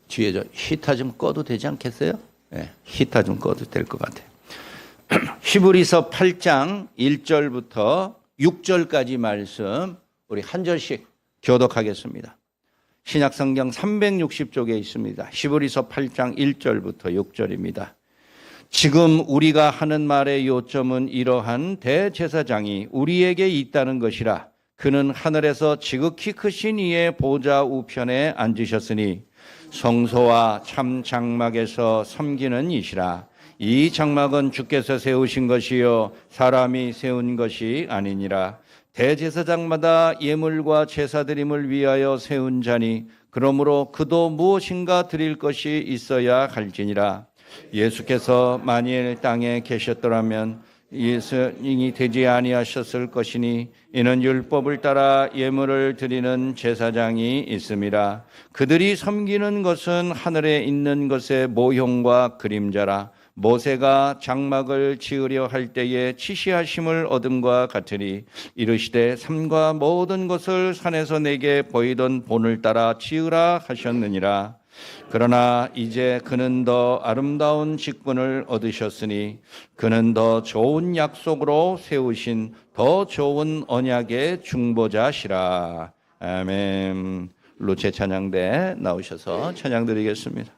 뒤에 저 히터 좀 꺼도 되지 않겠어요? 네, 히터 좀 꺼도 될 것 같아요. 히브리서 8장 1절부터 6절까지 말씀 우리 한 절씩 교독하겠습니다. 신약성경 360쪽에 있습니다. 히브리서 8장 1절부터 6절입니다. 지금 우리가 하는 말의 요점은 이러한 대제사장이 우리에게 있다는 것이라. 그는 하늘에서 지극히 크신 이의 보좌 우편에 앉으셨으니 성소와 참 장막에서 섬기는 이시라. 이 장막은 주께서 세우신 것이요 사람이 세운 것이 아니니라. 대제사장마다 예물과 제사드림을 위하여 세운 자니 그러므로 그도 무엇인가 드릴 것이 있어야 할지니라. 예수께서 만일 땅에 계셨더라면 예수님이 되지 아니하셨을 것이니 이는 율법을 따라 예물을 드리는 제사장이 있음이라. 그들이 섬기는 것은 하늘에 있는 것의 모형과 그림자라. 모세가 장막을 지으려 할 때에 지시하심을 얻음과 같으니 이르시되 산과 모든 것을 산에서 내게 보이던 본을 따라 지으라 하셨느니라. 그러나 이제 그는 더 아름다운 직분을 얻으셨으니 그는 더 좋은 약속으로 세우신 더 좋은 언약의 중보자시라. 아멘. 루체 찬양대 나오셔서 찬양 드리겠습니다.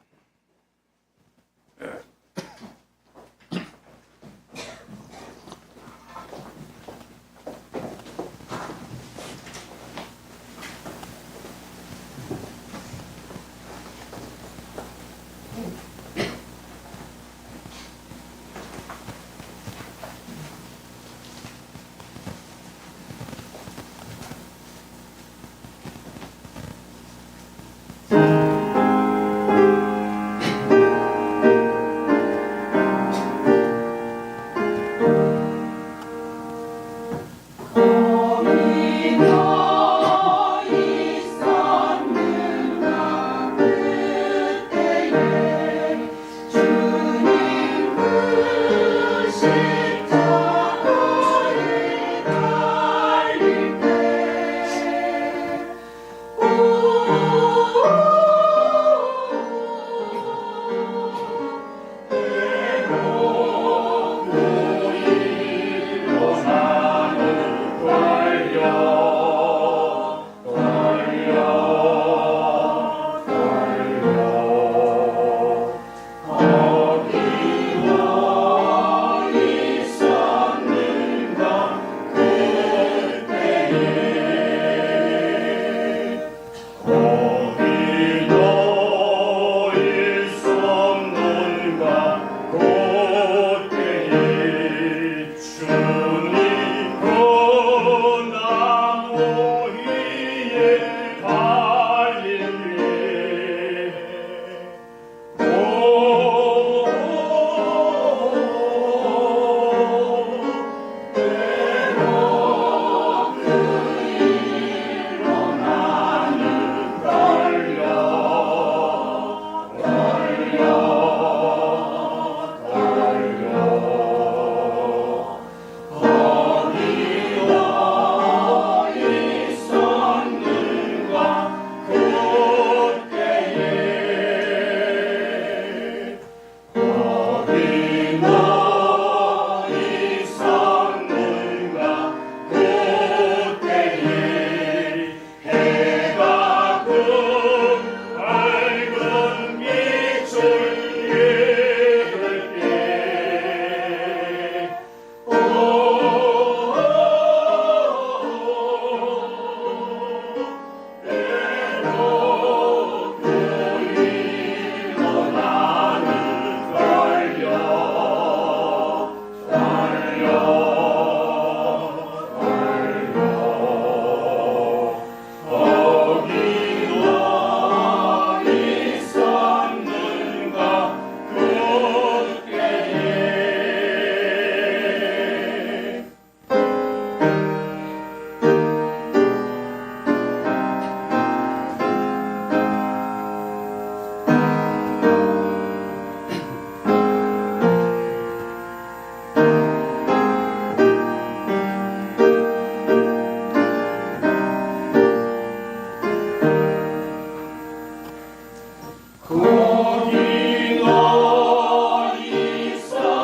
거기 너 있었는가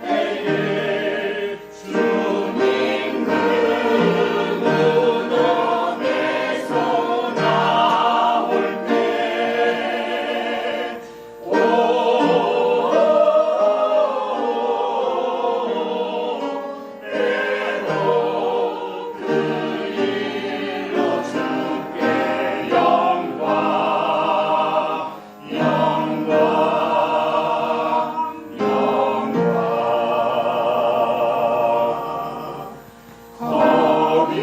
그때에 주님 그 무덤에서 나올 때 때로 그 일로 주께 영광 거기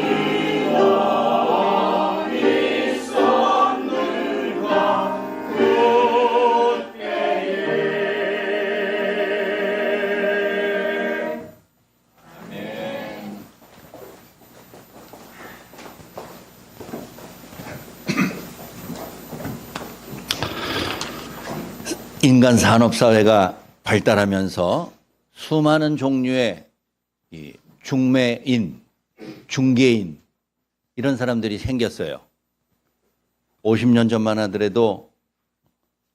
너 있었는가 그때에 인간 산업 사회가 발달하면서 수많은 종류의 이 중매인, 중개인 이런 사람들이 생겼어요. 50년 전만 하더라도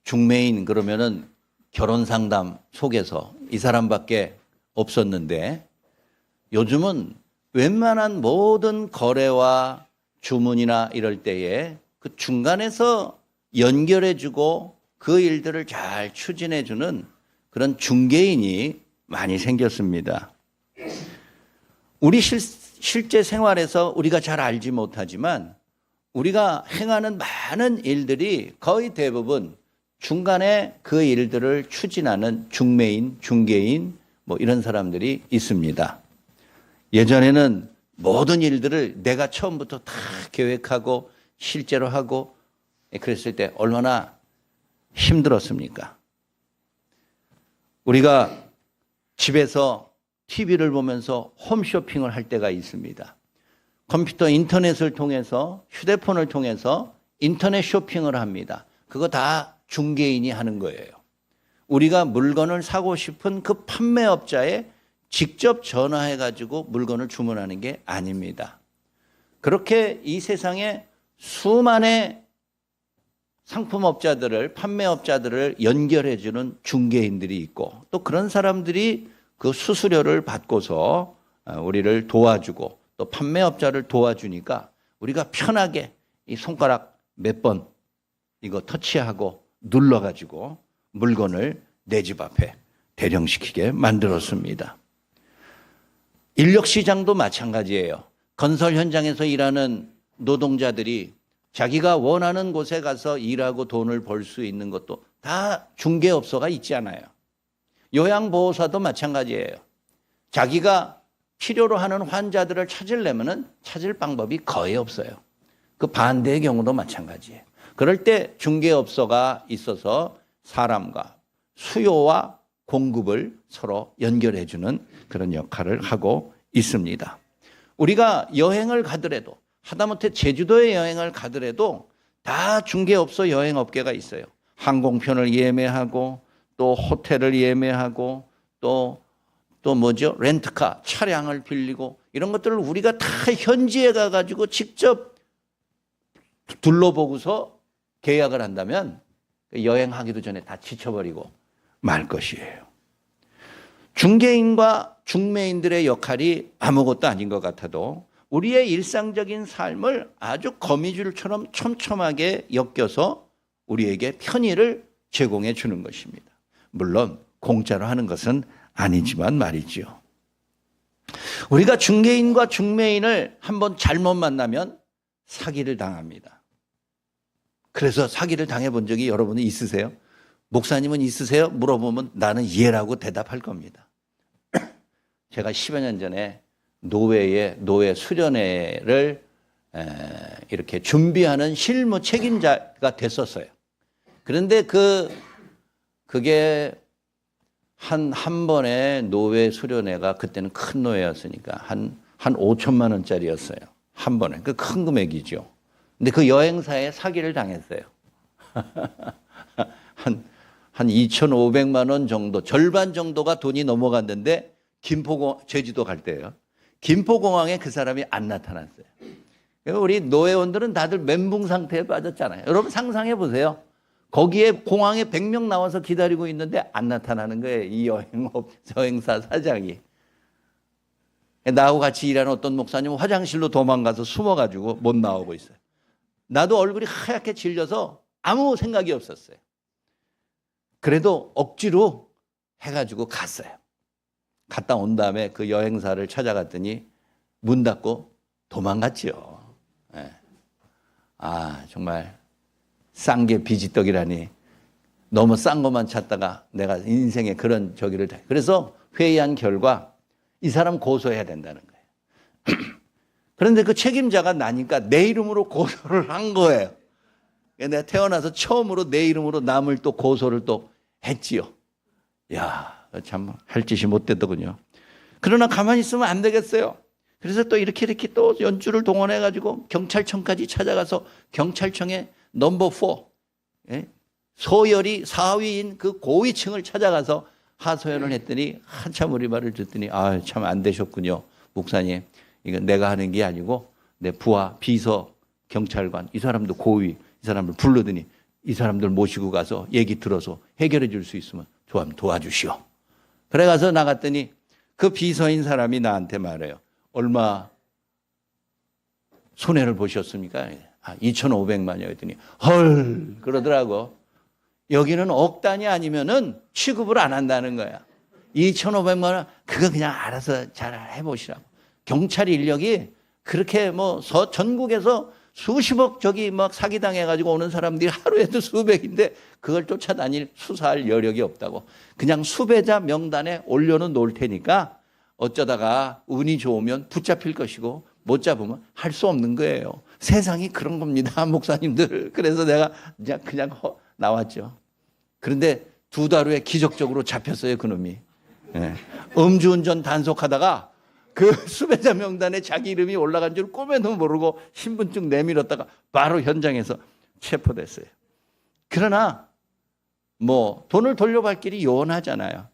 중매인 그러면은 결혼 상담 속에서 이 사람밖에 없었는데 요즘은 웬만한 모든 거래와 주문이나 이럴 때에 그 중간에서 연결해주고 그 일들을 잘 추진해주는 그런 중개인이 많이 생겼습니다. 우리 실제 생활에서 우리가 잘 알지 못하지만 우리가 행하는 많은 일들이 거의 대부분 중간에 그 일들을 추진하는 중매인, 중개인 뭐 이런 사람들이 있습니다. 예전에는 모든 일들을 내가 처음부터 다 계획하고 실제로 하고 그랬을 때 얼마나 힘들었습니까? 우리가 집에서 TV를 보면서 홈쇼핑을 할 때가 있습니다. 컴퓨터 인터넷을 통해서 휴대폰을 통해서 인터넷 쇼핑을 합니다. 그거 다 중개인이 하는 거예요. 우리가 물건을 사고 싶은 그 판매업자에 직접 전화해가지고 물건을 주문하는 게 아닙니다. 그렇게 이 세상에 수많은 상품업자들을, 판매업자들을 연결해주는 중개인들이 있고 또 그런 사람들이 그 수수료를 받고서 우리를 도와주고 또 판매업자를 도와주니까 우리가 편하게 이 손가락 몇 번 이거 터치하고 눌러가지고 물건을 내 집 앞에 대령시키게 만들었습니다. 인력시장도 마찬가지예요. 건설 현장에서 일하는 노동자들이 자기가 원하는 곳에 가서 일하고 돈을 벌 수 있는 것도 다 중개업소가 있지 않아요. 요양보호사도 마찬가지예요. 자기가 필요로 하는 환자들을 찾으려면 찾을 방법이 거의 없어요. 그 반대의 경우도 마찬가지예요. 그럴 때 중개업소가 있어서 사람과 수요와 공급을 서로 연결해주는 그런 역할을 하고 있습니다. 우리가 여행을 가더라도 하다못해 제주도에 여행을 가더라도 다 중개업소 여행업계가 있어요. 항공편을 예매하고 또 호텔을 예매하고 또 뭐죠? 렌트카, 차량을 빌리고 이런 것들을 우리가 다 현지에 가가지고 직접 둘러보고서 계약을 한다면 여행하기도 전에 다 지쳐버리고 말 것이에요. 중개인과 중매인들의 역할이 아무것도 아닌 것 같아도 우리의 일상적인 삶을 아주 거미줄처럼 촘촘하게 엮여서 우리에게 편의를 제공해 주는 것입니다. 물론 공짜로 하는 것은 아니지만 말이죠. 우리가 중개인과 중매인을 한번 잘못 만나면 사기를 당합니다. 그래서 사기를 당해본 적이 여러분은 있으세요? 목사님은 있으세요? 물어보면 나는 예라고 대답할 겁니다. 제가 10여 년 전에 노회 수련회를 이렇게 준비하는 실무 책임자가 됐었어요. 그런데 그게 한 번에 노회 수련회가 그때는 큰 노회였으니까 한 5천만 원짜리였어요. 한 번에. 그 큰 금액이죠. 근데 그 여행사에 사기를 당했어요. 한 2,500만 원 정도, 절반 정도가 돈이 넘어갔는데 제주도 갈 때예요. 김포공항에 그 사람이 안 나타났어요. 우리 노회원들은 다들 멘붕 상태에 빠졌잖아요. 여러분 상상해 보세요. 거기에 공항에 100명 나와서 기다리고 있는데 안 나타나는 거예요. 이 여행사 사장이. 나하고 같이 일하는 어떤 목사님은 화장실로 도망가서 숨어가지고 못 나오고 있어요. 나도 얼굴이 하얗게 질려서 아무 생각이 없었어요. 그래도 억지로 해가지고 갔어요. 갔다 온 다음에 그 여행사를 찾아갔더니 문 닫고 도망갔지요. 네. 아, 정말 싼 게 비지떡이라니. 너무 싼 것만 찾다가 내가 인생에 그런 저기를. 그래서 회의한 결과 이 사람 고소해야 된다는 거예요. 그런데 그 책임자가 나니까 내 이름으로 고소를 한 거예요. 내가 태어나서 처음으로 내 이름으로 남을 또 고소를 또 했지요. 야, 참 할 짓이 못됐더군요. 그러나 가만히 있으면 안 되겠어요. 그래서 또 이렇게 또 연주를 동원해가지고 경찰청까지 찾아가서 경찰청의 넘버 4, 소열이 4위인 그 고위층을 찾아가서 하소연을 했더니 한참 우리 말을 듣더니 아, 참 안 되셨군요. 목사님, 이건 내가 하는 게 아니고 내 부하, 비서, 경찰관, 이 사람도 고위, 이 사람을 불러더니 이 사람들 모시고 가서 얘기 들어서 해결해 줄 수 있으면 도와주시오. 그래 가서 나갔더니 그 비서인 사람이 나한테 말해요. 얼마 손해를 보셨습니까? 아, 2,500만이요. 했더니 헐 그러더라고. 여기는 억 단위 아니면은 취급을 안 한다는 거야. 2,500만 원 그거 그냥 알아서 잘 해보시라고. 경찰 인력이 그렇게 뭐 전국에서 수십억 저기 막 사기당해가지고 오는 사람들이 하루에도 수백인데 그걸 쫓아다닐 수사할 여력이 없다고. 그냥 수배자 명단에 올려놓을 테니까 어쩌다가 운이 좋으면 붙잡힐 것이고 못 잡으면 할 수 없는 거예요. 세상이 그런 겁니다, 목사님들. 그래서 내가 그냥 나왔죠. 그런데 2달 후에 기적적으로 잡혔어요, 그놈이. 네. 음주운전 단속하다가 그 수배자 명단에 자기 이름이 올라간 줄 꿈에도 모르고 신분증 내밀었다가 바로 현장에서 체포됐어요. 그러나 뭐 돈을 돌려받을 길이 요원하잖아요.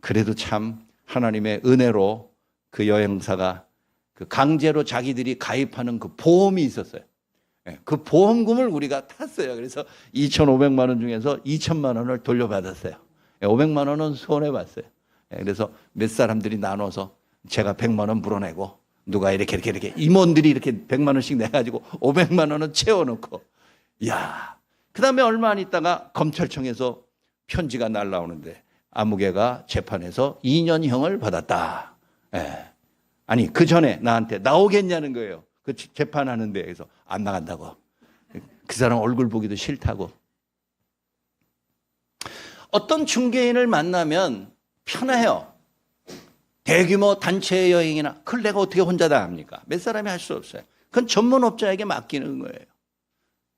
그래도 참 하나님의 은혜로 그 여행사가 그 강제로 자기들이 가입하는 그 보험이 있었어요. 그 보험금을 우리가 탔어요. 그래서 2,500만 원 중에서 2,000만 원을 돌려받았어요. 500만 원은 손해봤어요. 그래서 몇 사람들이 나눠서 제가 100만 원 물어내고 누가 이렇게 임원들이 이렇게 100만 원씩 내가지고 500만 원은 채워놓고 이야. 그 다음에 얼마 안 있다가 검찰청에서 편지가 날라오는데 아무개가 재판에서 2년형을 받았다. 예. 아니 그 전에 나한테 나오겠냐는 거예요. 그 재판하는 데에서 안 나간다고. 그 사람 얼굴 보기도 싫다고. 어떤 중개인을 만나면 편해요. 대규모 단체 여행이나 그걸 내가 어떻게 혼자 다 합니까? 몇 사람이 할 수 없어요. 그건 전문업자에게 맡기는 거예요.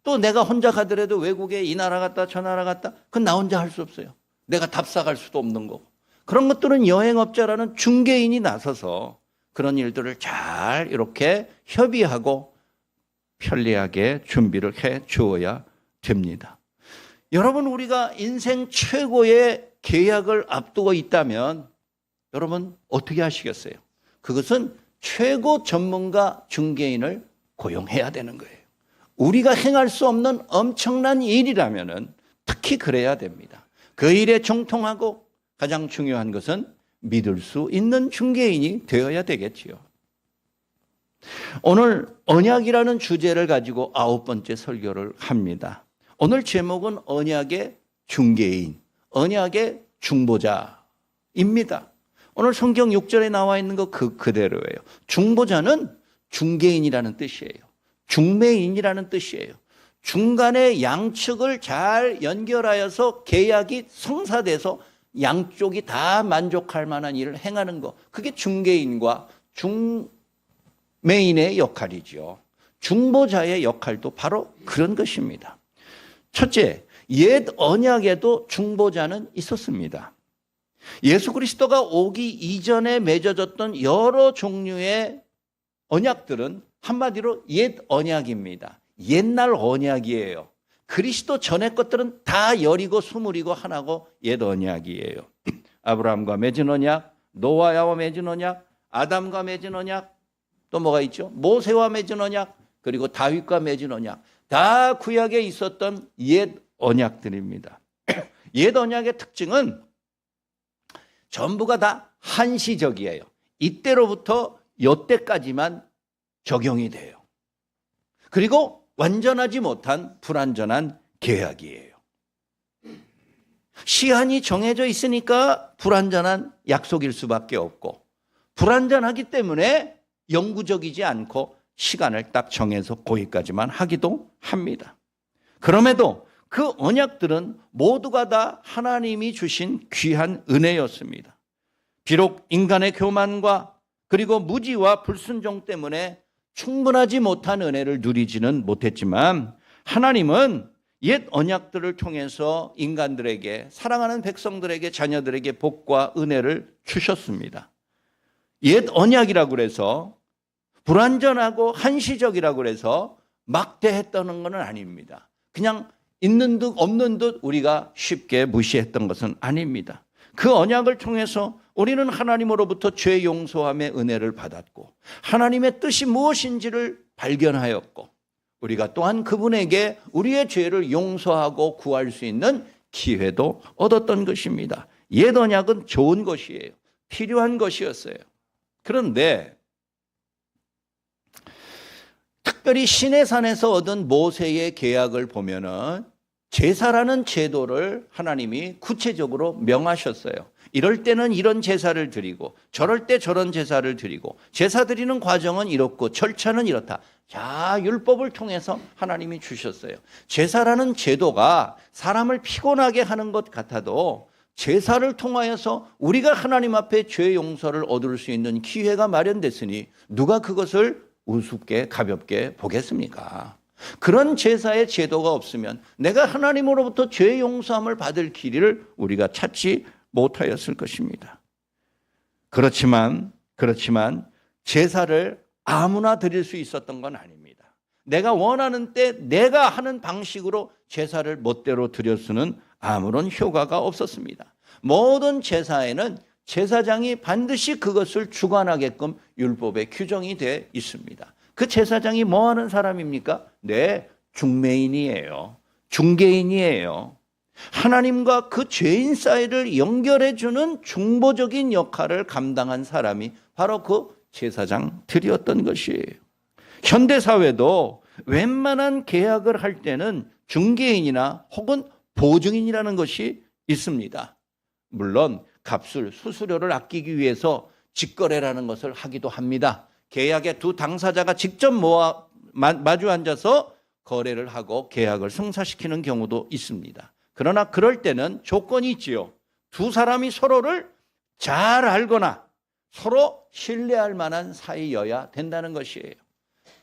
또 내가 혼자 가더라도 외국에 이 나라 갔다 저 나라 갔다 그건 나 혼자 할 수 없어요. 내가 답사갈 수도 없는 거고. 그런 것들은 여행업자라는 중개인이 나서서 그런 일들을 잘 이렇게 협의하고 편리하게 준비를 해 주어야 됩니다. 여러분, 우리가 인생 최고의 계약을 앞두고 있다면 여러분 어떻게 하시겠어요? 그것은 최고 전문가 중개인을 고용해야 되는 거예요. 우리가 행할 수 없는 엄청난 일이라면은 특히 그래야 됩니다. 그 일에 정통하고 가장 중요한 것은 믿을 수 있는 중개인이 되어야 되겠지요. 오늘 언약이라는 주제를 가지고 9번째 설교를 합니다. 오늘 제목은 언약의 중개인, 언약의 중보자입니다. 오늘 성경 6절에 나와 있는 거 그대로예요. 중보자는 중개인이라는 뜻이에요. 중매인이라는 뜻이에요. 중간에 양측을 잘 연결하여서 계약이 성사돼서 양쪽이 다 만족할 만한 일을 행하는 거. 그게 중개인과 중매인의 역할이죠. 중보자의 역할도 바로 그런 것입니다. 첫째, 옛 언약에도 중보자는 있었습니다. 예수 그리스도가 오기 이전에 맺어졌던 여러 종류의 언약들은 한마디로 옛 언약입니다. 옛날 언약이에요. 그리스도 전의 것들은 다 열이고 스물이고 하나고 옛 언약이에요. 아브라함과 맺은 언약, 노아와 맺은 언약, 아담과 맺은 언약, 또 뭐가 있죠? 모세와 맺은 언약, 그리고 다윗과 맺은 언약, 다 구약에 있었던 옛 언약들입니다. 옛 언약의 특징은 전부가 다 한시적이에요. 이때로부터 이때까지만 적용이 돼요. 그리고 완전하지 못한 불완전한 계약이에요. 시한이 정해져 있으니까 불완전한 약속일 수밖에 없고, 불완전하기 때문에 영구적이지 않고 시간을 딱 정해서 거기까지만 하기도 합니다. 그럼에도 그 언약들은 모두가 다 하나님이 주신 귀한 은혜였습니다. 비록 인간의 교만과 그리고 무지와 불순종 때문에 충분하지 못한 은혜를 누리지는 못했지만, 하나님은 옛 언약들을 통해서 인간들에게, 사랑하는 백성들에게, 자녀들에게 복과 은혜를 주셨습니다. 옛 언약이라고 해서 불완전하고 한시적이라고 해서 막대했다는 것은 아닙니다. 그냥 있는 듯 없는 듯 우리가 쉽게 무시했던 것은 아닙니다. 그 언약을 통해서 우리는 하나님으로부터 죄 용서함의 은혜를 받았고, 하나님의 뜻이 무엇인지를 발견하였고, 우리가 또한 그분에게 우리의 죄를 용서하고 구할 수 있는 기회도 얻었던 것입니다. 옛 언약은 좋은 것이에요. 필요한 것이었어요. 그런데 특별히 시내산에서 얻은 모세의 계약을 보면은 제사라는 제도를 하나님이 구체적으로 명하셨어요. 이럴 때는 이런 제사를 드리고, 저럴 때 저런 제사를 드리고, 제사 드리는 과정은 이렇고 절차는 이렇다. 자, 율법을 통해서 하나님이 주셨어요. 제사라는 제도가 사람을 피곤하게 하는 것 같아도 제사를 통하여서 우리가 하나님 앞에 죄 용서를 얻을 수 있는 기회가 마련됐으니 누가 그것을 우습게 가볍게 보겠습니까? 그런 제사의 제도가 없으면 내가 하나님으로부터 죄 용서함을 받을 길을 우리가 찾지 못하였을 것입니다. 그렇지만 제사를 아무나 드릴 수 있었던 건 아닙니다. 내가 원하는 때 내가 하는 방식으로 제사를 멋대로 드릴 수는 아무런 효과가 없었습니다. 모든 제사에는 제사장이 반드시 그것을 주관하게끔 율법에 규정이 되어 있습니다. 그 제사장이 뭐 하는 사람입니까? 네, 중매인이에요. 중개인이에요. 하나님과 그 죄인 사이를 연결해주는 중보적인 역할을 감당한 사람이 바로 그 제사장들이었던 것이에요. 현대사회도 웬만한 계약을 할 때는 중개인이나 혹은 보증인이라는 것이 있습니다. 물론 값을, 수수료를 아끼기 위해서 직거래라는 것을 하기도 합니다. 계약의 두 당사자가 직접 마주 앉아서 거래를 하고 계약을 성사시키는 경우도 있습니다. 그러나 그럴 때는 조건이 있지요. 두 사람이 서로를 잘 알거나 서로 신뢰할 만한 사이여야 된다는 것이에요.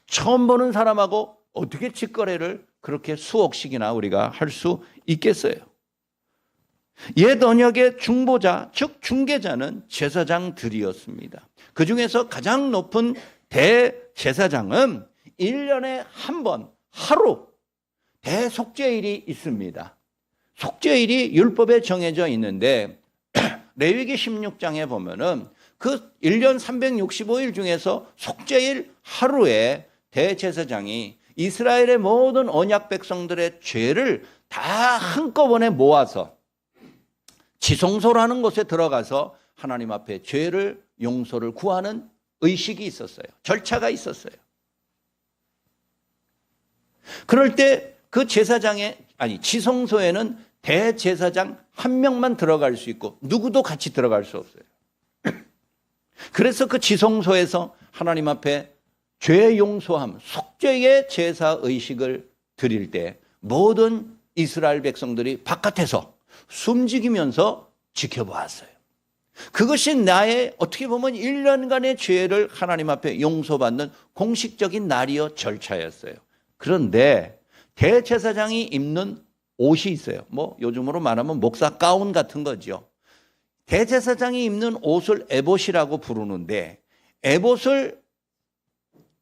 처음 보는 사람하고 어떻게 직거래를 그렇게 수억씩이나 우리가 할 수 있겠어요? 옛 언약의 중보자, 즉 중개자는 제사장들이었습니다. 그 중에서 가장 높은 대제사장은 1년에 한 번, 하루 대속죄일이 있습니다. 속죄일이 율법에 정해져 있는데 레위기 16장에 보면은 그 1년 365일 중에서 속죄일 하루에 대제사장이 이스라엘의 모든 언약 백성들의 죄를 다 한꺼번에 모아서 지성소라는 곳에 들어가서 하나님 앞에 죄를 용서를 구하는 의식이 있었어요. 절차가 있었어요. 그럴 때 그 지성소에는 대제사장 한 명만 들어갈 수 있고 누구도 같이 들어갈 수 없어요. 그래서 그 지성소에서 하나님 앞에 죄 용서함, 속죄의 제사 의식을 드릴 때 모든 이스라엘 백성들이 바깥에서 숨죽이면서 지켜보았어요. 그것이 나의 어떻게 보면 1년간의 죄를 하나님 앞에 용서받는 공식적인 날이요 절차였어요. 그런데 대제사장이 입는 옷이 있어요. 뭐 요즘으로 말하면 목사 가운 같은 거죠. 대제사장이 입는 옷을 에봇이라고 부르는데 에봇을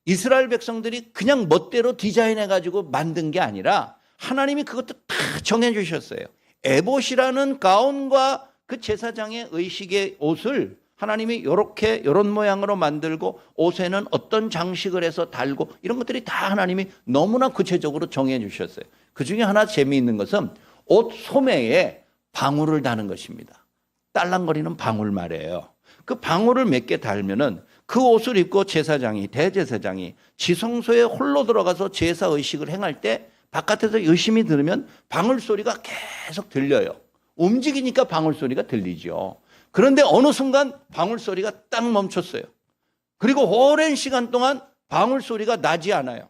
이스라엘 백성들이 그냥 멋대로 디자인해가지고 만든 게 아니라 하나님이 그것도 다 정해주셨어요. 에봇이라는 가운과 그 제사장의 의식의 옷을 하나님이 이런 모양으로 만들고 옷에는 어떤 장식을 해서 달고 이런 것들이 다 하나님이 너무나 구체적으로 정해 주셨어요. 그 중에 하나 재미있는 것은 옷 소매에 방울을 다는 것입니다. 딸랑거리는 방울 말이에요. 그 방울을 몇 개 달면은 그 옷을 입고 대제사장이 지성소에 홀로 들어가서 제사 의식을 행할 때 바깥에서 열심히 들으면 방울 소리가 계속 들려요. 움직이니까 방울 소리가 들리죠. 그런데 어느 순간 방울 소리가 딱 멈췄어요. 그리고 오랜 시간 동안 방울 소리가 나지 않아요.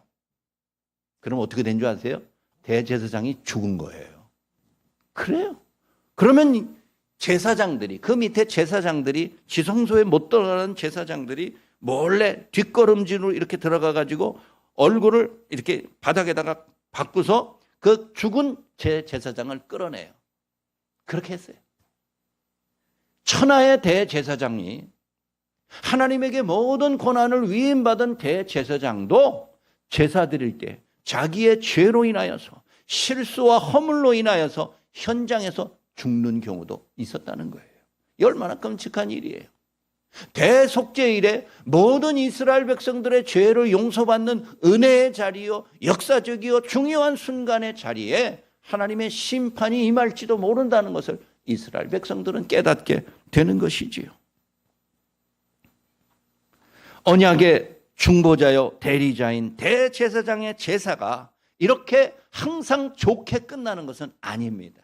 그럼 어떻게 된 줄 아세요? 대제사장이 죽은 거예요. 그래요. 그러면 제사장들이, 그 밑에 제사장들이, 지성소에 못 들어가는 제사장들이 몰래 뒷걸음질로 이렇게 들어가 가지고 얼굴을 이렇게 바닥에다가 바꾸서 그 죽은 제사장을 끌어내요. 그렇게 했어요. 천하의 대제사장이, 하나님에게 모든 고난을 위임받은 대제사장도 제사 드릴 때 자기의 죄로 인하여서, 실수와 허물로 인하여서 현장에서 죽는 경우도 있었다는 거예요. 얼마나 끔찍한 일이에요. 대속죄일에 모든 이스라엘 백성들의 죄를 용서받는 은혜의 자리요, 역사적이요 중요한 순간의 자리에 하나님의 심판이 임할지도 모른다는 것을 이스라엘 백성들은 깨닫게 되는 것이지요. 언약의 중보자요 대리자인 대제사장의 제사가 이렇게 항상 좋게 끝나는 것은 아닙니다.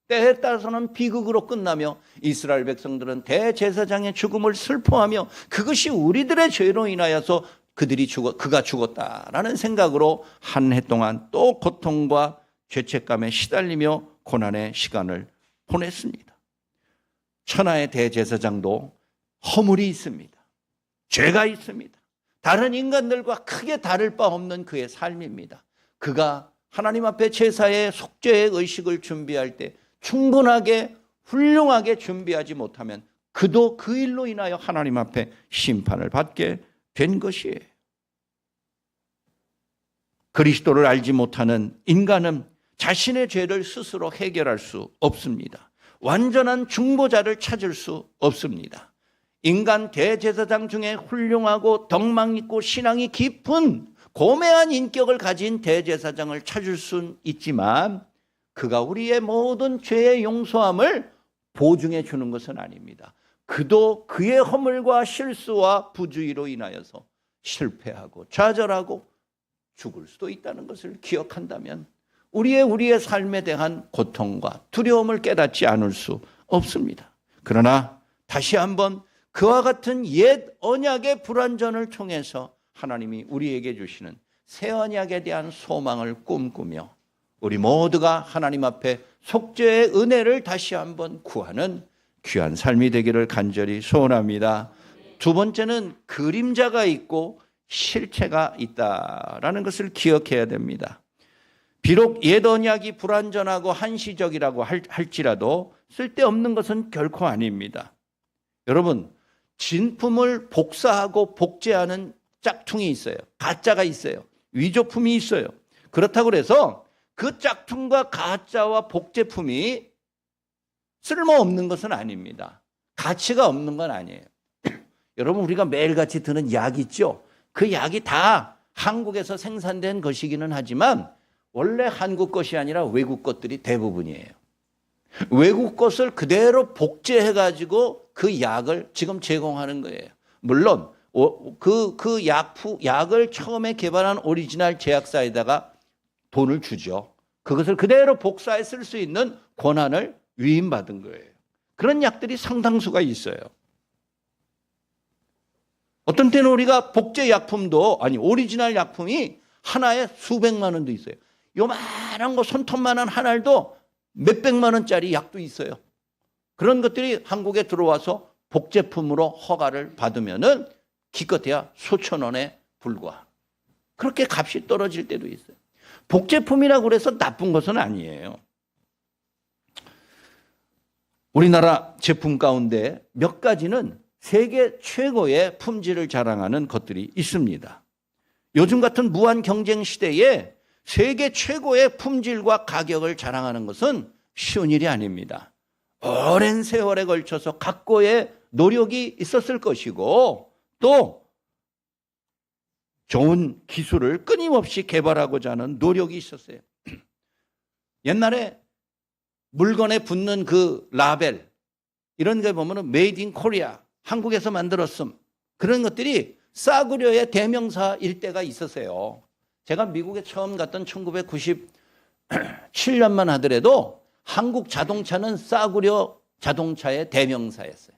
때에 따라서는 비극으로 끝나며 이스라엘 백성들은 대제사장의 죽음을 슬퍼하며 그것이 우리들의 죄로 인하여서 그가 죽었다라는 생각으로 한 해 동안 또 고통과 죄책감에 시달리며 고난의 시간을 보냈습니다. 천하의 대제사장도 허물이 있습니다. 죄가 있습니다. 다른 인간들과 크게 다를 바 없는 그의 삶입니다. 그가 하나님 앞에 제사의 속죄의 의식을 준비할 때 충분하게 훌륭하게 준비하지 못하면 그도 그 일로 인하여 하나님 앞에 심판을 받게 된 것이에요. 그리스도를 알지 못하는 인간은 자신의 죄를 스스로 해결할 수 없습니다. 완전한 중보자를 찾을 수 없습니다. 인간 대제사장 중에 훌륭하고 덕망 있고 신앙이 깊은 고매한 인격을 가진 대제사장을 찾을 수는 있지만 그가 우리의 모든 죄의 용서함을 보증해 주는 것은 아닙니다. 그도 그의 허물과 실수와 부주의로 인하여서 실패하고 좌절하고 죽을 수도 있다는 것을 기억한다면 우리의 삶에 대한 고통과 두려움을 깨닫지 않을 수 없습니다. 그러나 다시 한번 그와 같은 옛 언약의 불완전을 통해서 하나님이 우리에게 주시는 새 언약에 대한 소망을 꿈꾸며 우리 모두가 하나님 앞에 속죄의 은혜를 다시 한번 구하는 귀한 삶이 되기를 간절히 소원합니다. 두 번째는 그림자가 있고 실체가 있다라는 것을 기억해야 됩니다. 비록 옛 언약이 불완전하고 한시적이라고 할지라도 쓸데없는 것은 결코 아닙니다. 여러분, 진품을 복사하고 복제하는 짝퉁이 있어요. 가짜가 있어요. 위조품이 있어요. 그렇다고 해서 그 짝퉁과 가짜와 복제품이 쓸모없는 것은 아닙니다. 가치가 없는 건 아니에요. 여러분, 우리가 매일같이 드는 약 있죠? 그 약이 다 한국에서 생산된 것이기는 하지만 원래 한국 것이 아니라 외국 것들이 대부분이에요. 외국 것을 그대로 복제해가지고 그 약을 지금 제공하는 거예요. 물론 약을 처음에 개발한 오리지널 제약사에다가 돈을 주죠. 그것을 그대로 복사해 쓸 수 있는 권한을 위임받은 거예요. 그런 약들이 상당수가 있어요. 어떤 때는 우리가 복제 약품도 오리지널 약품이 하나에 수백만 원도 있어요. 요만한 거 손톱만한 한 알도 몇백만 원짜리 약도 있어요. 그런 것들이 한국에 들어와서 복제품으로 허가를 받으면은 기껏해야 수천 원에 불과. 그렇게 값이 떨어질 때도 있어요. 복제품이라고 해서 나쁜 것은 아니에요. 우리나라 제품 가운데 몇 가지는 세계 최고의 품질을 자랑하는 것들이 있습니다. 요즘 같은 무한 경쟁 시대에 세계 최고의 품질과 가격을 자랑하는 것은 쉬운 일이 아닙니다. 오랜 세월에 걸쳐서 각고의 노력이 있었을 것이고 또 좋은 기술을 끊임없이 개발하고자 하는 노력이 있었어요. 옛날에 물건에 붙는 그 라벨 이런 거 보면은 메이드 인 코리아, 한국에서 만들었음, 그런 것들이 싸구려의 대명사일 때가 있었어요. 제가 미국에 처음 갔던 1997년만 하더라도 한국 자동차는 싸구려 자동차의 대명사였어요.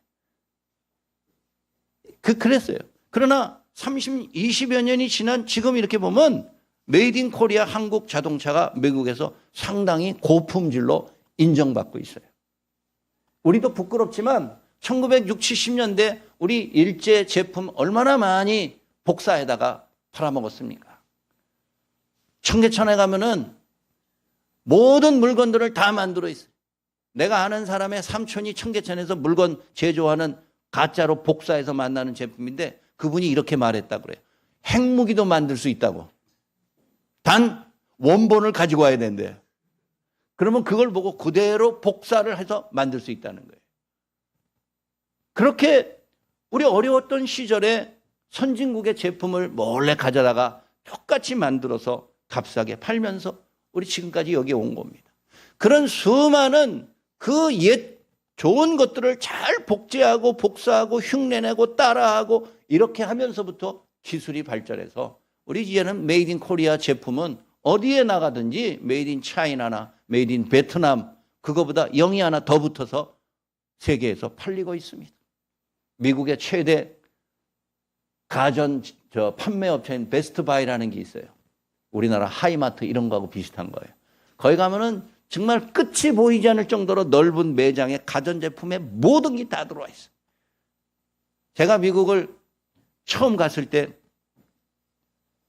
그랬어요. 그러나 20여 년이 지난 지금 이렇게 보면 메이드 인 코리아 한국 자동차가 미국에서 상당히 고품질로 인정받고 있어요. 우리도 부끄럽지만 1960, 70년대 우리 일제 제품 얼마나 많이 복사해다가 팔아먹었습니까? 청계천에 가면은 모든 물건들을 다 만들어 있어요. 내가 아는 사람의 삼촌이 청계천에서 물건 제조하는 가짜로 복사해서 만나는 제품인데 그분이 이렇게 말했다고 그래요. 핵무기도 만들 수 있다고. 단 원본을 가지고 와야 된대요. 그러면 그걸 보고 그대로 복사를 해서 만들 수 있다는 거예요. 그렇게 우리 어려웠던 시절에 선진국의 제품을 몰래 가져다가 똑같이 만들어서 값싸게 팔면서 우리 지금까지 여기에 온 겁니다. 그런 수많은 그 옛 좋은 것들을 잘 복제하고 복사하고 흉내내고 따라하고 이렇게 하면서부터 기술이 발전해서 우리 이제는 메이드 인 코리아 제품은 어디에 나가든지 메이드 인 차이나나 메이드 인 베트남 그거보다 0이 하나 더 붙어서 세계에서 팔리고 있습니다. 미국의 최대 가전 판매업체인 베스트바이라는 게 있어요. 우리나라 하이마트 이런 거하고 비슷한 거예요. 거기 가면은 정말 끝이 보이지 않을 정도로 넓은 매장에 가전제품의 모든 게 다 들어와 있어요. 제가 미국을 처음 갔을 때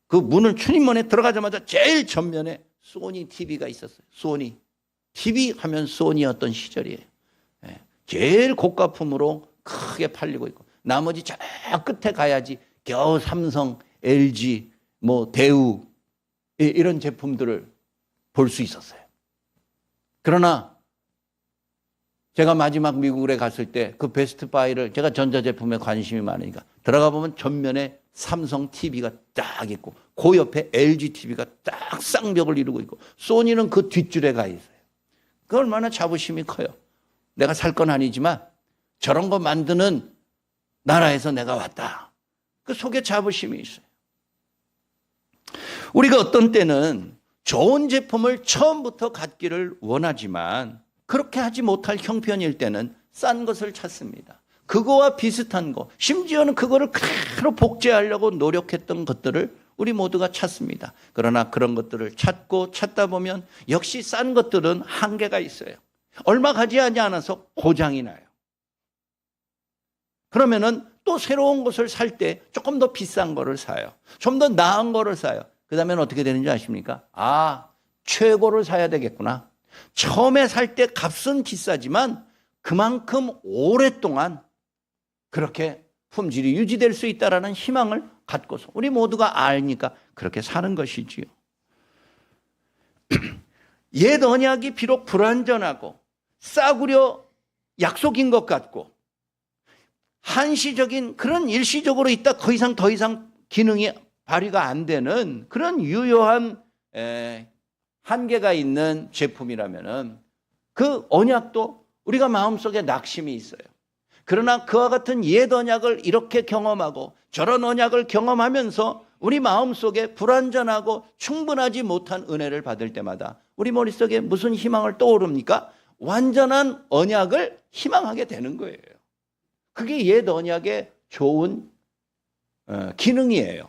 그 문을 출입문에 들어가자마자 제일 전면에 소니 TV가 있었어요. 소니. TV 하면 소니였던 시절이에요. 제일 고가품으로 크게 팔리고 있고 나머지 저 끝에 가야지 겨우 삼성, LG, 뭐 대우 이런 제품들을 볼 수 있었어요. 그러나 제가 마지막 미국에 갔을 때 그 베스트바이를 제가 전자제품에 관심이 많으니까 들어가 보면 전면에 삼성 TV가 딱 있고 그 옆에 LG TV가 딱 쌍벽을 이루고 있고 소니는 그 뒷줄에 가 있어요. 그 얼마나 자부심이 커요. 내가 살 건 아니지만 저런 거 만드는 나라에서 내가 왔다. 그 속에 자부심이 있어요. 우리가 어떤 때는 좋은 제품을 처음부터 갖기를 원하지만 그렇게 하지 못할 형편일 때는 싼 것을 찾습니다. 그거와 비슷한 거, 심지어는 그거를 그대로 복제하려고 노력했던 것들을 우리 모두가 찾습니다. 그러나 그런 것들을 찾다 보면 역시 싼 것들은 한계가 있어요. 얼마 가지 않아서 고장이 나요. 그러면은 또 새로운 것을 살 때 조금 더 비싼 거를 사요. 좀 더 나은 거를 사요. 그 다음에는 어떻게 되는지 아십니까? 최고를 사야 되겠구나. 처음에 살 때 값은 비싸지만 그만큼 오랫동안 그렇게 품질이 유지될 수 있다는 희망을 갖고서 우리 모두가 알니까 그렇게 사는 것이지요. 옛 언약이 비록 불완전하고 싸구려 약속인 것 같고 한시적인 그런 일시적으로 있다 더 이상 기능이 발휘가 안 되는 그런 유효한 한계가 있는 제품이라면은 그 언약도 우리가 마음속에 낙심이 있어요. 그러나 그와 같은 옛 언약을 이렇게 경험하고 저런 언약을 경험하면서 우리 마음속에 불완전하고 충분하지 못한 은혜를 받을 때마다 우리 머릿속에 무슨 희망을 떠오릅니까? 완전한 언약을 희망하게 되는 거예요. 그게 옛 언약의 좋은 기능이에요.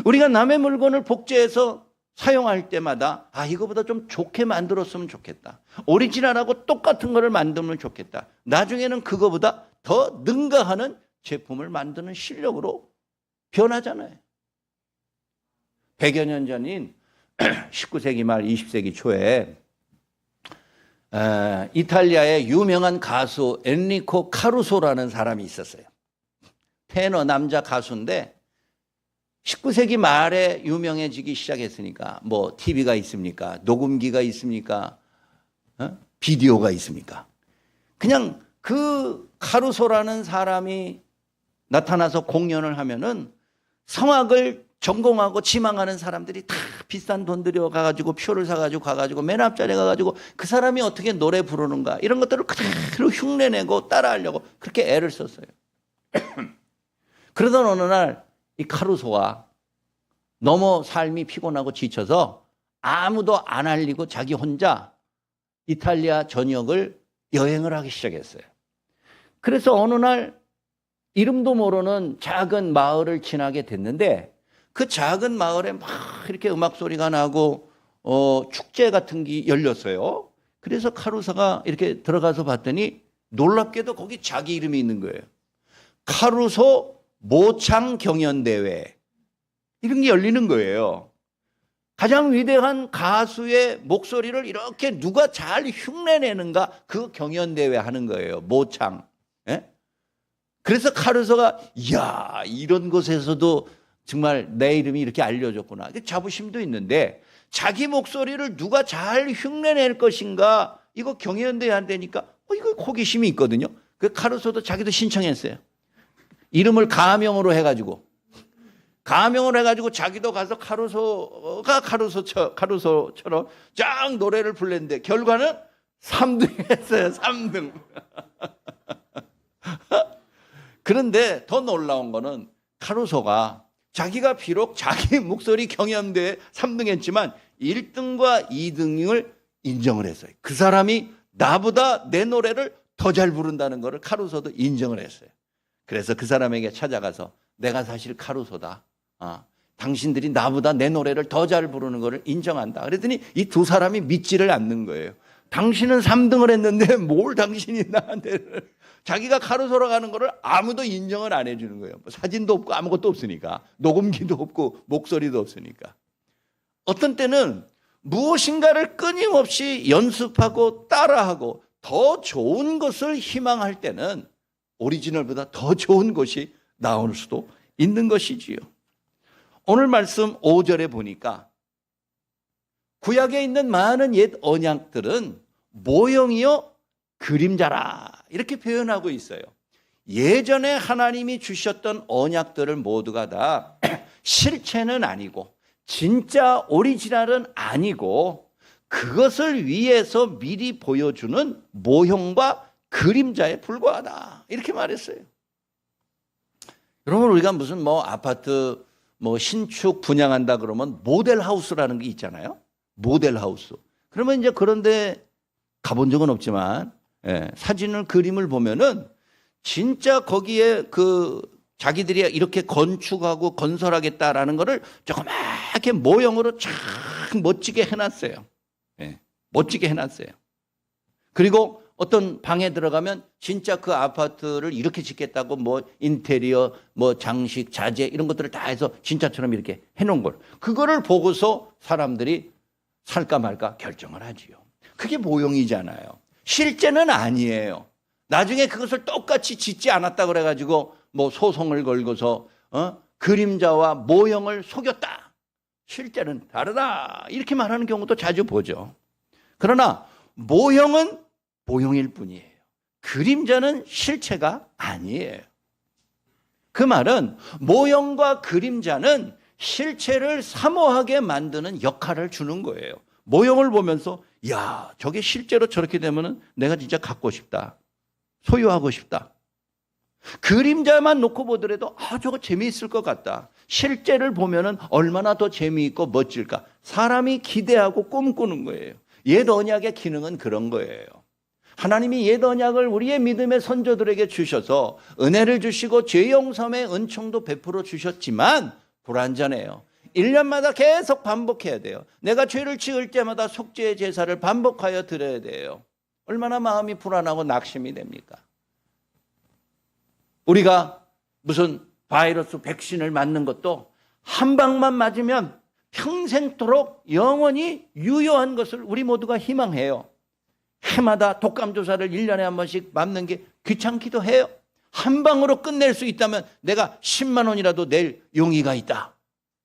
우리가 남의 물건을 복제해서 사용할 때마다 이거보다 좀 좋게 만들었으면 좋겠다. 오리지널하고 똑같은 거를 만들면 좋겠다. 나중에는 그거보다 더 능가하는 제품을 만드는 실력으로 변하잖아요. 100여 년 전인 19세기 말 20세기 초에 이탈리아의 유명한 가수 엔리코 카루소라는 사람이 있었어요. 테너 남자 가수인데 19세기 말에 유명해지기 시작했으니까 뭐 TV가 있습니까? 녹음기가 있습니까? 비디오가 있습니까? 그냥 그 카루소라는 사람이 나타나서 공연을 하면은 성악을 전공하고 지망하는 사람들이 다 비싼 돈 들여 가가지고 표를 사가지고 가가지고 맨 앞자리에 가가지고 그 사람이 어떻게 노래 부르는가 이런 것들을 그대로 흉내내고 따라하려고 그렇게 애를 썼어요. 그러던 어느 날 이 카루소가 너무 삶이 피곤하고 지쳐서 아무도 안 알리고 자기 혼자 이탈리아 전역을 여행을 하기 시작했어요. 그래서 어느 날 이름도 모르는 작은 마을을 지나게 됐는데 그 작은 마을에 막 이렇게 음악 소리가 나고 축제 같은 게 열렸어요. 그래서 카루소가 이렇게 들어가서 봤더니 놀랍게도 거기 자기 이름이 있는 거예요. 카루소 모창 경연대회 이런 게 열리는 거예요. 가장 위대한 가수의 목소리를 이렇게 누가 잘 흉내내는가 그 경연대회 하는 거예요. 모창. 예? 그래서 카루소가 이야 이런 곳에서도 정말 내 이름이 이렇게 알려졌구나. 자부심도 있는데 자기 목소리를 누가 잘 흉내낼 것인가 이거 경연대회 한다니까 이거 호기심이 있거든요. 그 카루소도 자기도 신청했어요. 이름을 가명으로 해가지고 자기도 가서 카루소처럼 쫙 노래를 불렀는데 결과는 3등 했어요. 3등. 그런데 더 놀라운 거는 카루소가 자기가 비록 자기 목소리 경연대회 3등 했지만 1등과 2등을 인정을 했어요. 그 사람이 나보다 내 노래를 더 잘 부른다는 것을 카루소도 인정을 했어요. 그래서 그 사람에게 찾아가서 내가 사실 카루소다. 당신들이 나보다 내 노래를 더 잘 부르는 것을 인정한다. 그랬더니 이 두 사람이 믿지를 않는 거예요. 당신은 3등을 했는데 뭘 당신이 나한테 자기가 카루소로 가는 거를 아무도 인정을 안 해주는 거예요. 사진도 없고 아무것도 없으니까 녹음기도 없고 목소리도 없으니까. 어떤 때는 무엇인가를 끊임없이 연습하고 따라하고 더 좋은 것을 희망할 때는 오리지널보다 더 좋은 것이 나올 수도 있는 것이지요. 오늘 말씀 5절에 보니까 구약에 있는 많은 옛 언약들은 모형이요 그림자라 이렇게 표현하고 있어요. 예전에 하나님이 주셨던 언약들을 모두가 다 실체는 아니고 진짜 오리지널은 아니고 그것을 위해서 미리 보여주는 모형과 그림자에 불과하다 이렇게 말했어요. 여러분 우리가 무슨 아파트 신축 분양한다 그러면 모델하우스라는 게 있잖아요. 모델하우스. 그러면 이제 그런데 가본 적은 없지만 사진을 그림을 보면은 진짜 거기에 자기들이 이렇게 건축하고 건설하겠다라는 거를 조그맣게 모형으로 쫙 멋지게 해놨어요. 멋지게 해놨어요. 그리고 어떤 방에 들어가면 진짜 그 아파트를 이렇게 짓겠다고 인테리어, 장식, 자재 이런 것들을 다 해서 진짜처럼 이렇게 해놓은 걸. 그거를 보고서 사람들이 살까 말까 결정을 하지요. 그게 모형이잖아요. 실제는 아니에요. 나중에 그것을 똑같이 짓지 않았다 그래가지고 소송을 걸고서 그림자와 모형을 속였다. 실제는 다르다. 이렇게 말하는 경우도 자주 보죠. 그러나 모형은 모형일 뿐이에요. 그림자는 실체가 아니에요. 그 말은 모형과 그림자는 실체를 사모하게 만드는 역할을 주는 거예요. 모형을 보면서 야, 저게 실제로 저렇게 되면은 내가 진짜 갖고 싶다. 소유하고 싶다. 그림자만 놓고 보더라도 저거 재미있을 것 같다. 실제를 보면은 얼마나 더 재미있고 멋질까. 사람이 기대하고 꿈꾸는 거예요. 옛 언약의 기능은 그런 거예요. 하나님이 옛 언약을 우리의 믿음의 선조들에게 주셔서 은혜를 주시고 죄 용서의 은총도 베풀어 주셨지만 불완전해요. 1년마다 계속 반복해야 돼요. 내가 죄를 지을 때마다 속죄의 제사를 반복하여 드려야 돼요. 얼마나 마음이 불안하고 낙심이 됩니까? 우리가 무슨 바이러스 백신을 맞는 것도 한 방만 맞으면 평생토록 영원히 유효한 것을 우리 모두가 희망해요. 해마다 독감 조사를 1년에 한 번씩 맞는 게 귀찮기도 해요. 한 방으로 끝낼 수 있다면 내가 10만 원이라도 낼 용의가 있다.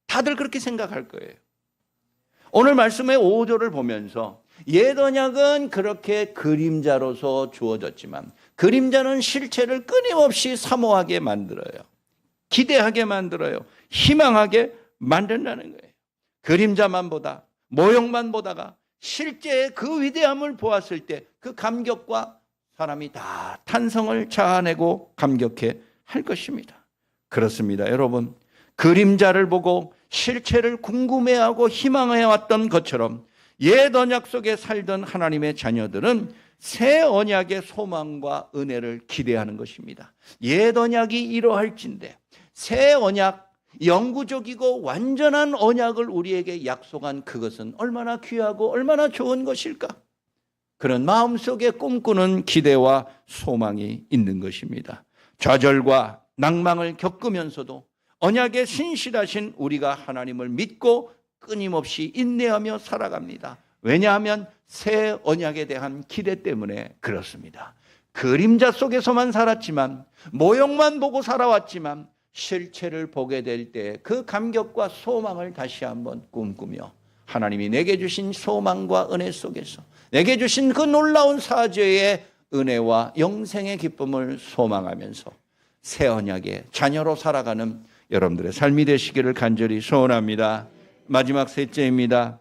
다들 그렇게 생각할 거예요. 오늘 말씀의 5절을 보면서 옛 언약은 그렇게 그림자로서 주어졌지만 그림자는 실체를 끊임없이 사모하게 만들어요. 기대하게 만들어요. 희망하게 만든다는 거예요. 그림자만 보다, 모형만 보다가 실제의 그 위대함을 보았을 때 그 감격과 사람이 다 탄성을 자아내고 감격해 할 것입니다. 그렇습니다, 여러분. 그림자를 보고 실체를 궁금해하고 희망해왔던 것처럼 옛 언약 속에 살던 하나님의 자녀들은 새 언약의 소망과 은혜를 기대하는 것입니다. 옛 언약이 이러할진대 새 언약, 영구적이고 완전한 언약을 우리에게 약속한 그것은 얼마나 귀하고 얼마나 좋은 것일까? 그런 마음속에 꿈꾸는 기대와 소망이 있는 것입니다. 좌절과 낭망을 겪으면서도 언약에 신실하신 우리가 하나님을 믿고 끊임없이 인내하며 살아갑니다. 왜냐하면 새 언약에 대한 기대 때문에 그렇습니다. 그림자 속에서만 살았지만, 모형만 보고 살아왔지만 실체를 보게 될 때 그 감격과 소망을 다시 한번 꿈꾸며 하나님이 내게 주신 소망과 은혜 속에서 내게 주신 그 놀라운 사죄의 은혜와 영생의 기쁨을 소망하면서 새 언약의 자녀로 살아가는 여러분들의 삶이 되시기를 간절히 소원합니다. 마지막 셋째입니다.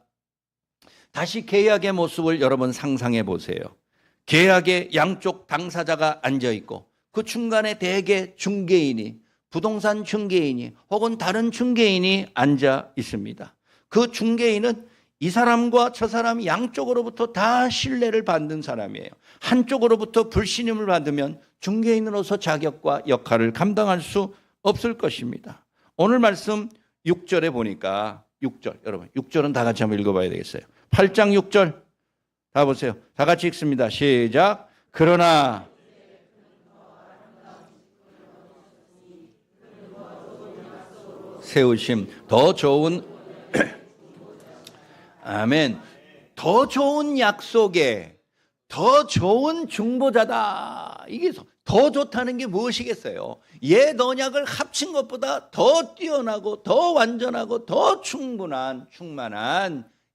다시 계약의 모습을 여러분 상상해 보세요. 계약의 양쪽 당사자가 앉아 있고 그 중간에 대개 중개인이, 부동산 중개인이 혹은 다른 중개인이 앉아 있습니다. 그 중개인은 이 사람과 저 사람 양쪽으로부터 다 신뢰를 받는 사람이에요. 한쪽으로부터 불신임을 받으면 중개인으로서 자격과 역할을 감당할 수 없을 것입니다. 오늘 말씀 6절에 보니까 6절, 여러분 6절은 다 같이 한번 읽어봐야 되겠어요. 8장 6절 다 보세요. 다 같이 읽습니다. 시작. 그러나 세우심 더 좋은 아멘. 더 좋은 약속에 더 좋은 중보자다. 이게 더 좋다는 게 무엇이겠어요? 옛 언약을 합친 것보다 더 뛰어나고 더 완전하고 더 충만한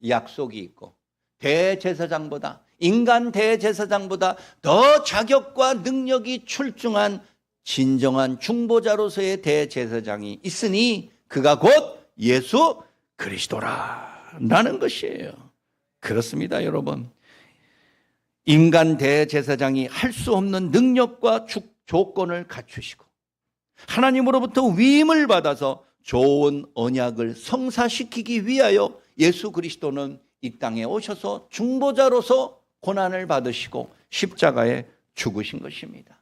약속이 있고, 대제사장보다, 인간 대제사장보다 더 자격과 능력이 출중한 진정한 중보자로서의 대제사장이 있으니 그가 곧 예수 그리스도라는 것이에요. 그렇습니다, 여러분. 인간 대제사장이 할 수 없는 능력과 조건을 갖추시고 하나님으로부터 위임을 받아서 좋은 언약을 성사시키기 위하여 예수 그리스도는 이 땅에 오셔서 중보자로서 고난을 받으시고 십자가에 죽으신 것입니다.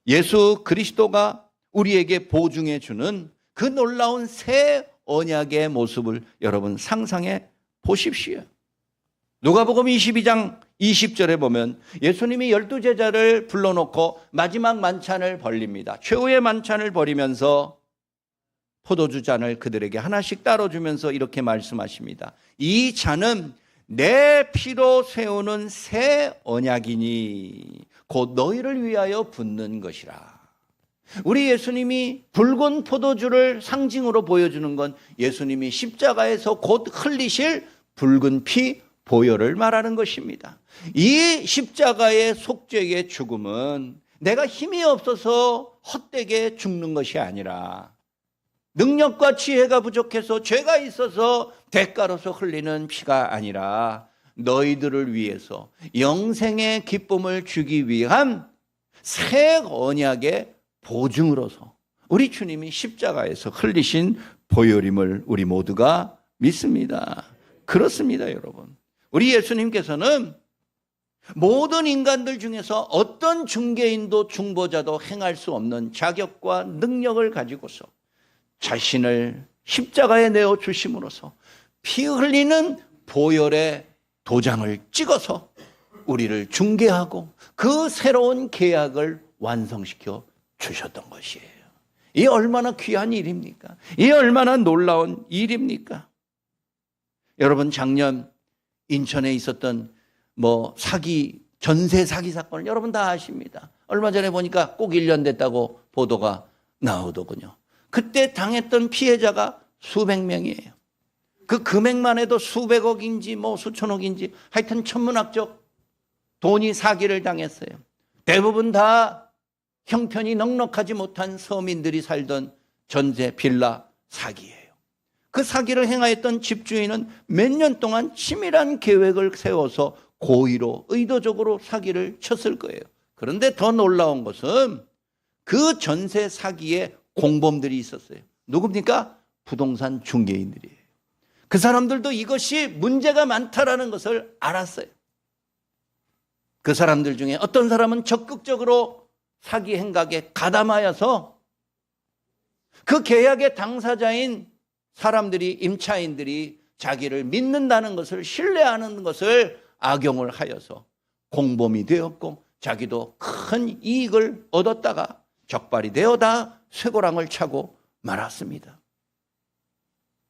예수 그리스도가 우리에게 보증해 주는 그 놀라운 새 언약의 모습을 여러분 상상해 보십시오. 누가복음 22장 20절에 보면 예수님이 12제자를 불러놓고 마지막 만찬을 벌립니다. 최후의 만찬을 벌이면서 포도주 잔을 그들에게 하나씩 따로 주면서 이렇게 말씀하십니다. 이 잔은 내 피로 세우는 새 언약이니 곧 너희를 위하여 붓는 것이라. 우리 예수님이 붉은 포도주를 상징으로 보여주는 건 예수님이 십자가에서 곧 흘리실 붉은 피 보혈을 말하는 것입니다. 이 십자가의 속죄의 죽음은 내가 힘이 없어서 헛되게 죽는 것이 아니라 능력과 지혜가 부족해서 죄가 있어서 대가로서 흘리는 피가 아니라 너희들을 위해서 영생의 기쁨을 주기 위한 새 언약의 보증으로서 우리 주님이 십자가에서 흘리신 보혈임을 우리 모두가 믿습니다. 그렇습니다, 여러분. 우리 예수님께서는 모든 인간들 중에서 어떤 중개인도 중보자도 행할 수 없는 자격과 능력을 가지고서 자신을 십자가에 내어 주심으로써 피 흘리는 보혈의 도장을 찍어서 우리를 중개하고 그 새로운 계약을 완성시켜 주셨던 것이에요. 이 얼마나 귀한 일입니까? 이 얼마나 놀라운 일입니까? 여러분, 작년 인천에 있었던 전세 사기 사건을 여러분 다 아십니다. 얼마 전에 보니까 꼭 1년 됐다고 보도가 나오더군요. 그때 당했던 피해자가 수백 명이에요. 그 금액만 해도 수백억인지 수천억인지 하여튼 천문학적 돈이 사기를 당했어요. 대부분 다 형편이 넉넉하지 못한 서민들이 살던 전세 빌라 사기예요. 그 사기를 행하였던 집주인은 몇 년 동안 치밀한 계획을 세워서 고의로 의도적으로 사기를 쳤을 거예요. 그런데 더 놀라운 것은 그 전세 사기에 공범들이 있었어요. 누굽니까? 부동산 중개인들이에요. 그 사람들도 이것이 문제가 많다라는 것을 알았어요. 그 사람들 중에 어떤 사람은 적극적으로 사기 행각에 가담하여서 그 계약의 당사자인 사람들이, 임차인들이 자기를 믿는다는 것을, 신뢰하는 것을 악용을 하여서 공범이 되었고, 자기도 큰 이익을 얻었다가 적발이 되어다 쇠고랑을 차고 말았습니다.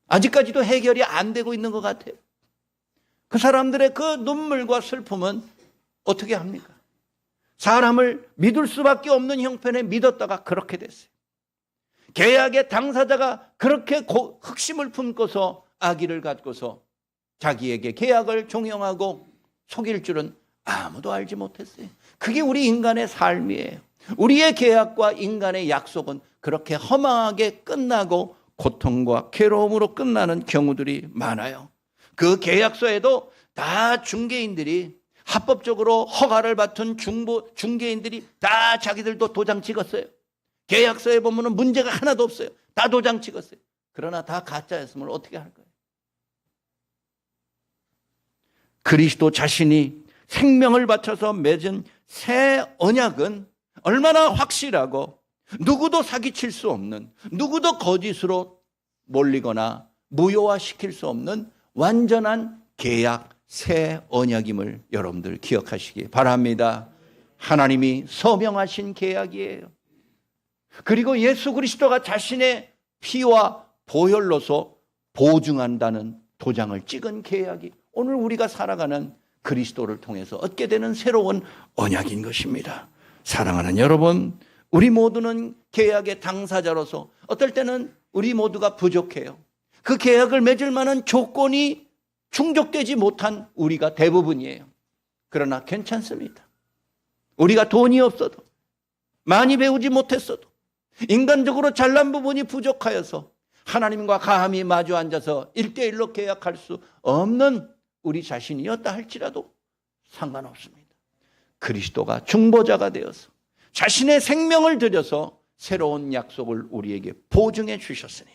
아직까지도 해결이 안 되고 있는 것 같아요. 그 사람들의 그 눈물과 슬픔은 어떻게 합니까? 사람을 믿을 수밖에 없는 형편에 믿었다가 그렇게 됐어요. 계약의 당사자가 그렇게 흑심을 품고서 악의를 갖고서 자기에게 계약을 종용하고 속일 줄은 아무도 알지 못했어요. 그게 우리 인간의 삶이에요. 우리의 계약과 인간의 약속은 그렇게 허망하게 끝나고 고통과 괴로움으로 끝나는 경우들이 많아요. 그 계약서에도 다 중개인들이, 합법적으로 허가를 받은 중개인들이 다 자기들도 도장 찍었어요. 계약서에 보면 문제가 하나도 없어요. 다 도장 찍었어요. 그러나 다 가짜였으면 어떻게 할 거예요? 그리스도 자신이 생명을 바쳐서 맺은 새 언약은 얼마나 확실하고 누구도 사기칠 수 없는, 누구도 거짓으로 몰리거나 무효화시킬 수 없는 완전한 계약, 새 언약임을 여러분들 기억하시기 바랍니다. 하나님이 서명하신 계약이에요. 그리고 예수 그리스도가 자신의 피와 보혈로서 보증한다는 도장을 찍은 계약이 오늘 우리가 살아가는 그리스도를 통해서 얻게 되는 새로운 언약인 것입니다. 사랑하는 여러분, 우리 모두는 계약의 당사자로서 어떨 때는 우리 모두가 부족해요. 그 계약을 맺을 만한 조건이 충족되지 못한 우리가 대부분이에요. 그러나 괜찮습니다. 우리가 돈이 없어도, 많이 배우지 못했어도, 인간적으로 잘난 부분이 부족하여서 하나님과 감히 마주 앉아서 1대1로 계약할 수 없는 우리 자신이었다 할지라도 상관없습니다. 그리스도가 중보자가 되어서 자신의 생명을 들여서 새로운 약속을 우리에게 보증해 주셨으니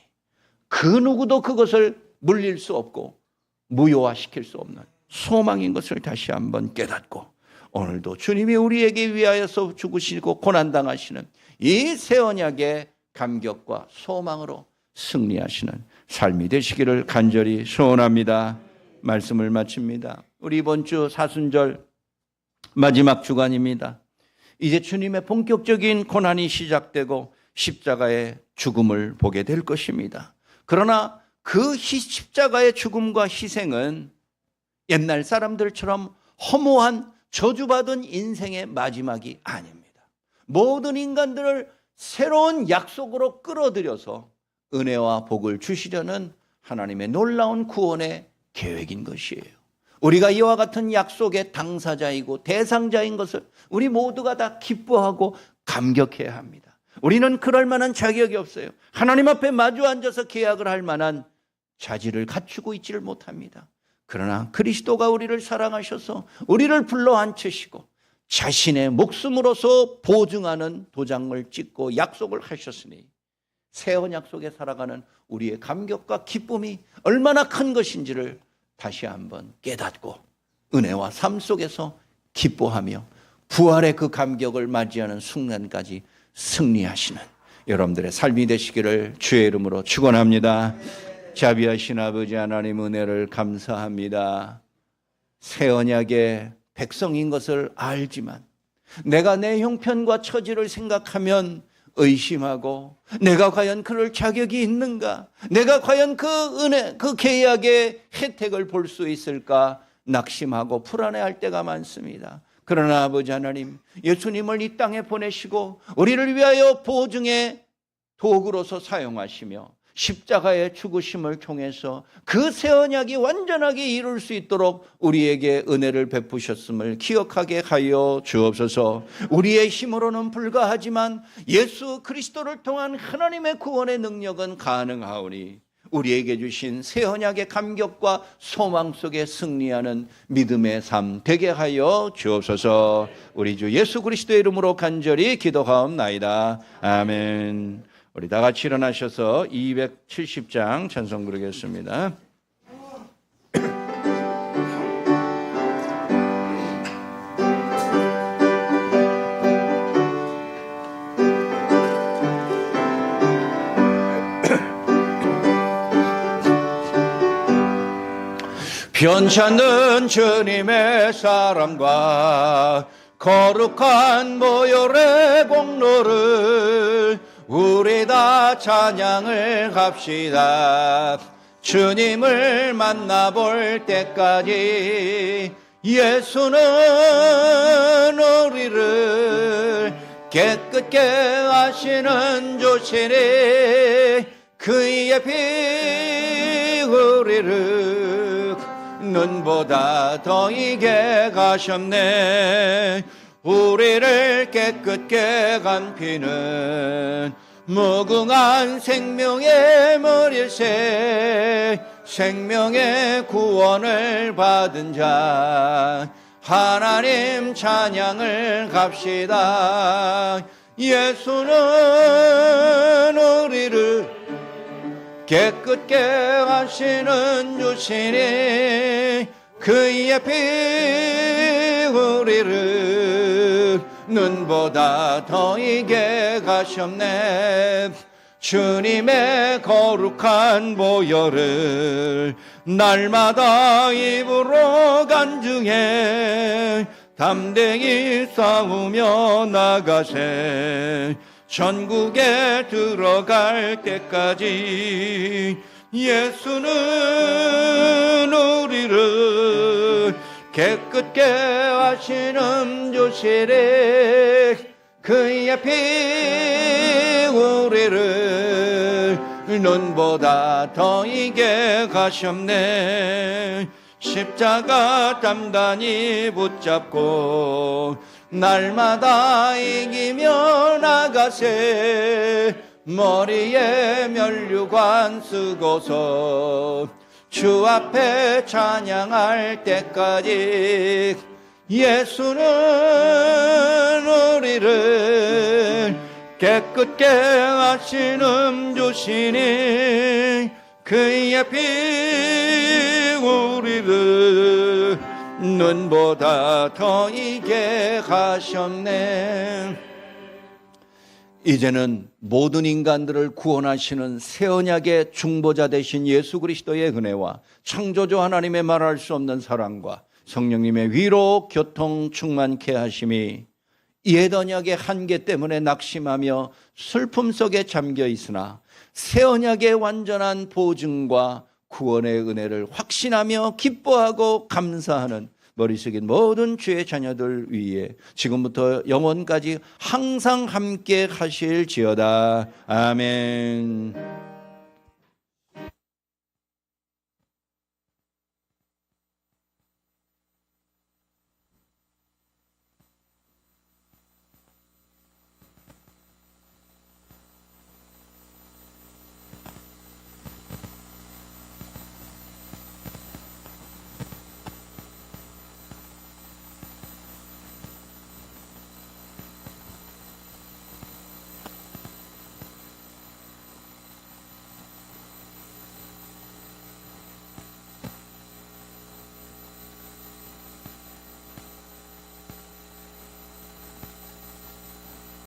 그 누구도 그것을 물릴 수 없고 무효화시킬 수 없는 소망인 것을 다시 한번 깨닫고, 오늘도 주님이 우리에게 위하여서 죽으시고 고난당하시는 이 새 언약의 감격과 소망으로 승리하시는 삶이 되시기를 간절히 소원합니다. 말씀을 마칩니다. 우리 이번 주 사순절 마지막 주간입니다. 이제 주님의 본격적인 고난이 시작되고 십자가의 죽음을 보게 될 것입니다. 그러나 그 십자가의 죽음과 희생은 옛날 사람들처럼 허무한 저주받은 인생의 마지막이 아닙니다. 모든 인간들을 새로운 약속으로 끌어들여서 은혜와 복을 주시려는 하나님의 놀라운 구원의 계획인 것이에요. 우리가 이와 같은 약속의 당사자이고 대상자인 것을 우리 모두가 다 기뻐하고 감격해야 합니다. 우리는 그럴 만한 자격이 없어요. 하나님 앞에 마주 앉아서 계약을 할 만한 자질을 갖추고 있지를 못합니다. 그러나 그리스도가 우리를 사랑하셔서 우리를 불러 앉히시고 자신의 목숨으로서 보증하는 도장을 찍고 약속을 하셨으니 새 언약 속에 살아가는 우리의 감격과 기쁨이 얼마나 큰 것인지를 다시 한번 깨닫고 은혜와 삶 속에서 기뻐하며 부활의 그 감격을 맞이하는 순간까지 승리하시는 여러분들의 삶이 되시기를 주의 이름으로 축원합니다. 자비하신 아버지 하나님, 은혜를 감사합니다. 새 언약의 백성인 것을 알지만 내가 내 형편과 처지를 생각하면 의심하고, 내가 과연 그럴 자격이 있는가, 내가 과연 그 은혜, 그 계약의 혜택을 볼 수 있을까 낙심하고 불안해할 때가 많습니다. 그러나 아버지 하나님, 예수님을 이 땅에 보내시고 우리를 위하여 보증의 도구로서 사용하시며 십자가의 죽으심을 통해서 그 새 언약이 완전하게 이룰 수 있도록 우리에게 은혜를 베푸셨음을 기억하게 하여 주옵소서. 우리의 힘으로는 불가하지만 예수 그리스도를 통한 하나님의 구원의 능력은 가능하오니 우리에게 주신 새 언약의 감격과 소망 속에 승리하는 믿음의 삶 되게 하여 주옵소서. 우리 주 예수 그리스도의 이름으로 간절히 기도하옵나이다. 아멘. 우리 다 같이 일어나셔서 270장 찬송 부르겠습니다. 편찮는 주님의 사랑과 거룩한 보혈의 공로를 우리 다 찬양을 합시다. 주님을 만나볼 때까지 예수는 우리를 깨끗게 하시는 조시니 그의 피 우리를 눈보다 더 이게 가셨네. 우리를 깨끗게 간 피는 무궁한 생명의 머리새 생명의 구원을 받은 자 하나님 찬양을 갑시다. 예수는 우리를 깨끗게 하시는 주시니 그의 피 우리를 눈보다 더 이게 가셨네. 주님의 거룩한 보혈을 날마다 입으로 간증해 담대히 싸우며 나가세. 전국에 들어갈 때까지 예수는 우리를 깨끗게 하시는 주시리 그의 피 우리를 눈보다 더 이게 가셨네. 십자가 단단히 붙잡고 날마다 이기며 나가세. 머리에 면류관 쓰고서 주 앞에 찬양할 때까지 예수는 우리를 깨끗게 하시는 주시니 그의 피 우리를 눈보다 더 이게 하셨네. 이제는 모든 인간들을 구원하시는 새 언약의 중보자 되신 예수 그리스도의 은혜와 창조주 하나님의 말할 수 없는 사랑과 성령님의 위로 교통 충만케 하심이 옛 언약의 한계 때문에 낙심하며 슬픔 속에 잠겨 있으나 새 언약의 완전한 보증과 구원의 은혜를 확신하며 기뻐하고 감사하는 머릿속에 모든 주의 자녀들 위에 지금부터 영원까지 항상 함께 하실지어다. 아멘.